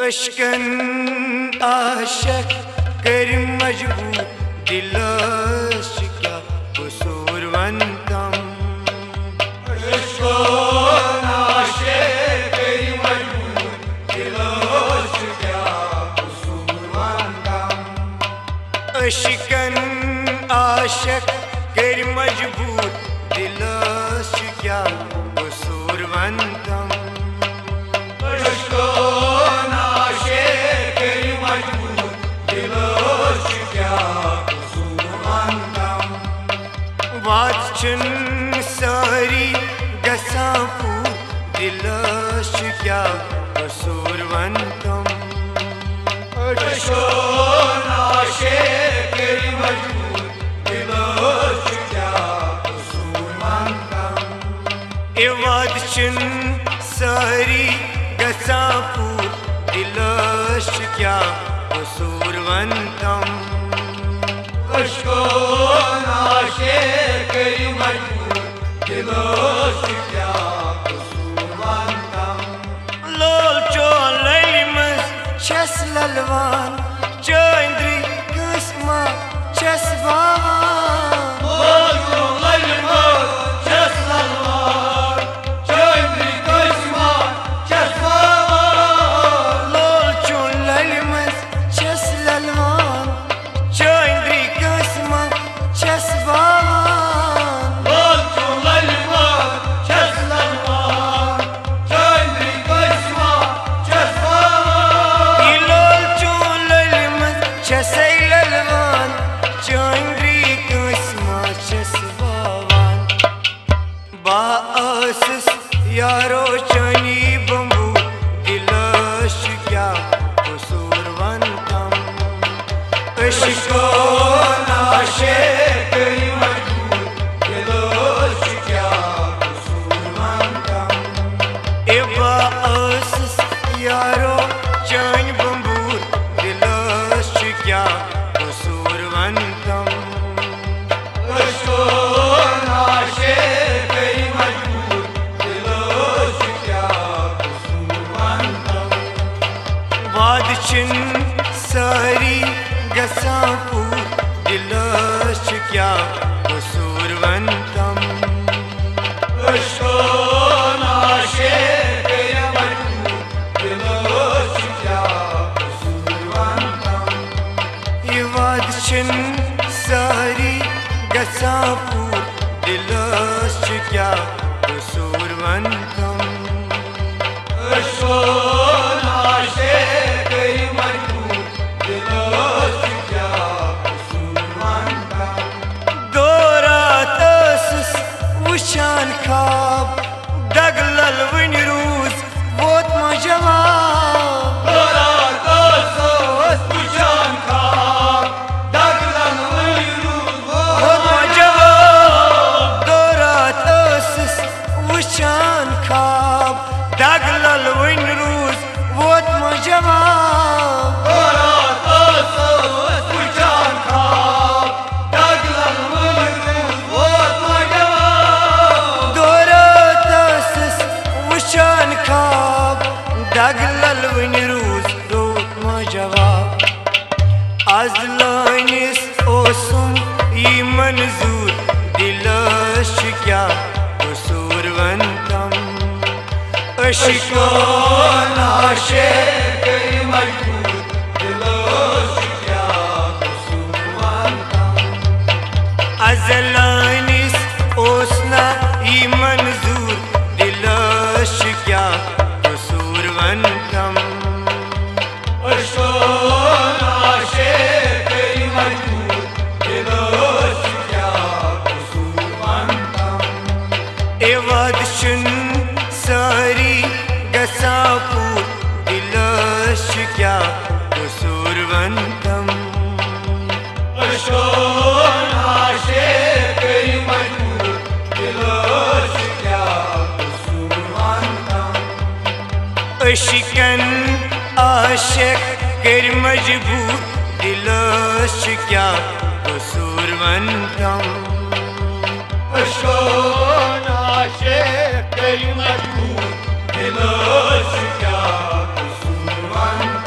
अशकन आशक कर मजबूर दिलश क्या कसूरवंतम। अशकन आशक कर मजबूर दिलश क्या कसूरवंतम। अशकन आशक कर मजबूर दिलश क्या कसूरवंतम। वाचन सारी गसापूर दिलश क्या कसूरवंतम। अशकन आशक कर मजबूर दिलश क्या कसूरवंतम। वाचन सारी गसापूर दिलश क्या कसूरवंतम। अशकन आशक कर मजबूर दिलश क्या कसूरवंतम। लोल चोल ललिमस छस ललवान चंद्री कुसमा छस बावान। लोल चोल ललिमस छस ललवान चंद्री कुसमा छस बावान। लोल चोल ललिमस छस ललवान चंद्री कुसमा छस बावान। लोल चोल ललिमस छस ललवान चंद्री कुसमा छस बावान। लोल चोल ललिमस छस ललवान चंद्री कुसमा छस बावान। बाअसस यारो चनी बंबू दिलश क्या कसूरवंतम। अशकन आशक कर मजबूर दिलश क्या कसूरवंतम। बाअसस यारो चन बंबूर दिलश क्या कसूरवंतम। अशकन आशक कर मजबूर दिलश क्या कसूरवंतम। वादचिन सारी गसापूर दिलश क्या कसूरवंतम। अशकन आशक कर मजबूर दिलश क्या कसूरवंतम। वादचिन सारी गसापूर दिलश क्या कसूरवंतम। अशकन आशक कर मजबूर दिलश क्या कसूरवंतम। दोरातस वुशान खाब दगलल वन रूज वोत मा जवाब। दोरातस वुशान खाब दगलल वन रूज वोत मा जवाब। दोरातस वुशान खाब दगलल वन रूज वोत मा जवाब। दोरातस वुशान खाब दगलल वन रूज वोत मा जवाब। दोरातस वुशान खाब दगलल वन रूज वोत मा जवाब। आज लानिस ओसुम यी मंजूर दिलश क्या कसूरवंतम। अशकन आशक कर मजबूर दिलश क्या कसूरवंतम। अजलानिस ओसना यी मंजूर दिलश क्या कसूरवंतम। अशकन आशक कर मजबूर दिलश क्या कसूरवंतम। वादचुन सारी गसापूर दिलश क्या कसूरवंतम। अशकन आशक कर मजबूर दिलश क्या कसूरवंतम। अशकन आशक कर मजबूर दिलश क्या कसूरवंतम। अशकन आशक कर मजबूर दिलश क्या कसूरवंतम।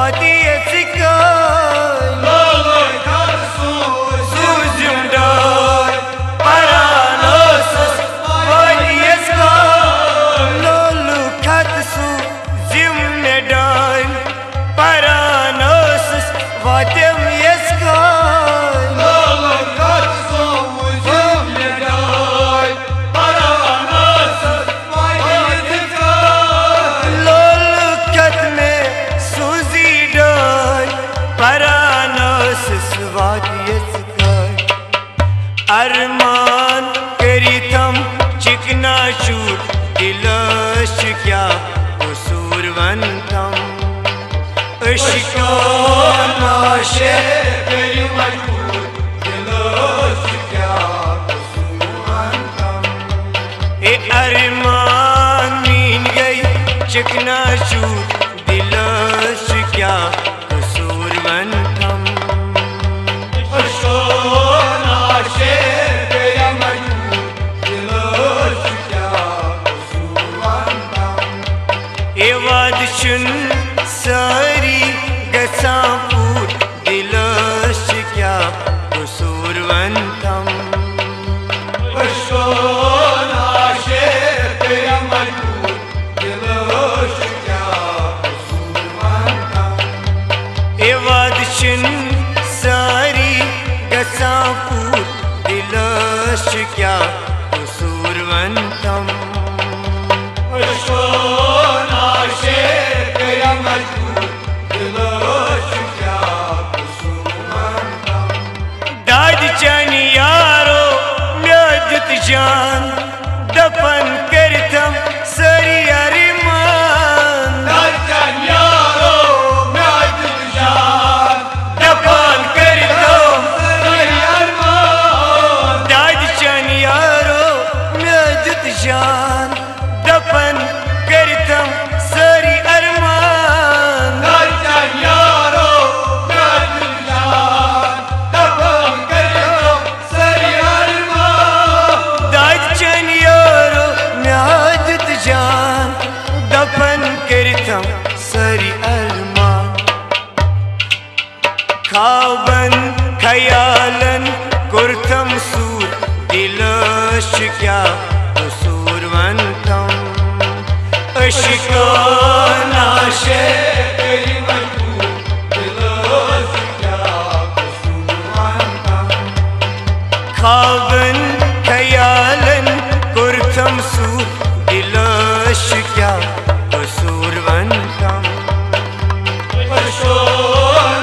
वादी सिका सूजिम डाय परानोसस वादी इसका लोलू खत सूजिम ने डाय परानोसस वादिम इसका अरमान करी थम चिकना चूर दिलश क्या कसूरवन थम नाशे करी मजबूर दिलश क्या कसूरवन थम ए अरमान मीन गई चिकना चूर दिलश क्या कसूरवन थम वादशुन सारी गसापूर दिलश क्या कसूरवन थम वादशुन सारी गसापूर दिलश क्या कसूरवन थम दाद चन यारो म्याजुत जान दफन करतम सरी अरमान दाद चन यारो म्याजुत जान दफन करतम सरी अरमान दाद चन यारो म्याजुत जान दफन करतम सरी अरमान दाद चन यारो म्याजुत जान दफन करतम सरी अरमान दाद चन यारो म्याजुत जान दफन करतम सरी अरमान खाबन खयालन कुर्तम सूर दिलश क्या कसूरवन थम नाशे करी मजबूर दिलश क्या कसूरवन थम खाबन खयालन कुर्तम सूर दिलश क्या कसूरवन थम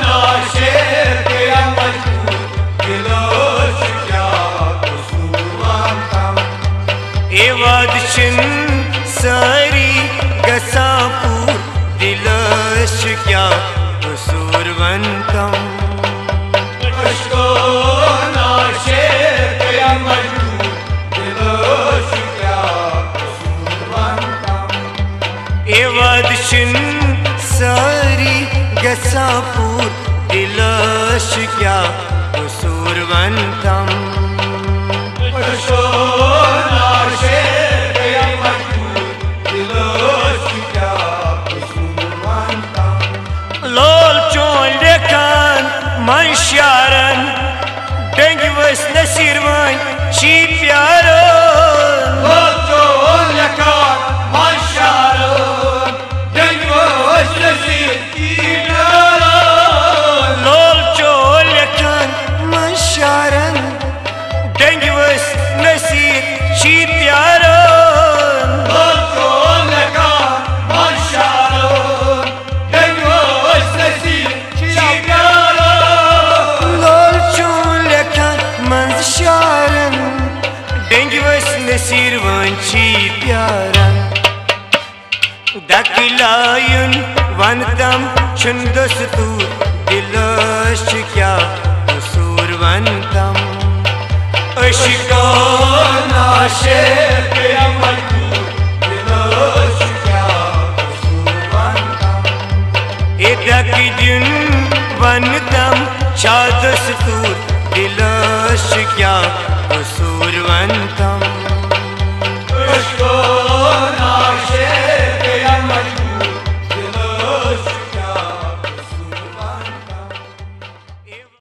नाशे करी मजबूर दिलश क्या कसूरवन थम ए वादशिन सारी गसापूर दिलश क्या कसूरवन थम नाशे करी मजबूर दिलश क्या कसूरवन थम ए वादशिन सारी गसापूर दिलश क्या कसूरवन थम नाशे करी मजबूर दिलश क्या कसूरवन थम लोल चोन लेखान मंशारन डेंगी वस नसीर वन ची प्यारन लोल चोन लेखान मंशारन डेंगी वस नसीर ची प्यारन लोल चोन लेखान मंशारन डेंगी वस नसीर ची प्यारन लोल चोन लेखान मंशारन डेंगी वस नसीर ची प्यारन लोल चोन लेखान मंशारन डेंगी वस नसीर वन ची प्यारन दकिलायुन वनतम चुन दस्तूर दिलश क्या कसूरवन थम नाशे करी मजबूर दिलश क्या कसूरवन थम दकी दिन वनतम चा दस्तूर दिलश क्या कसूरवन थम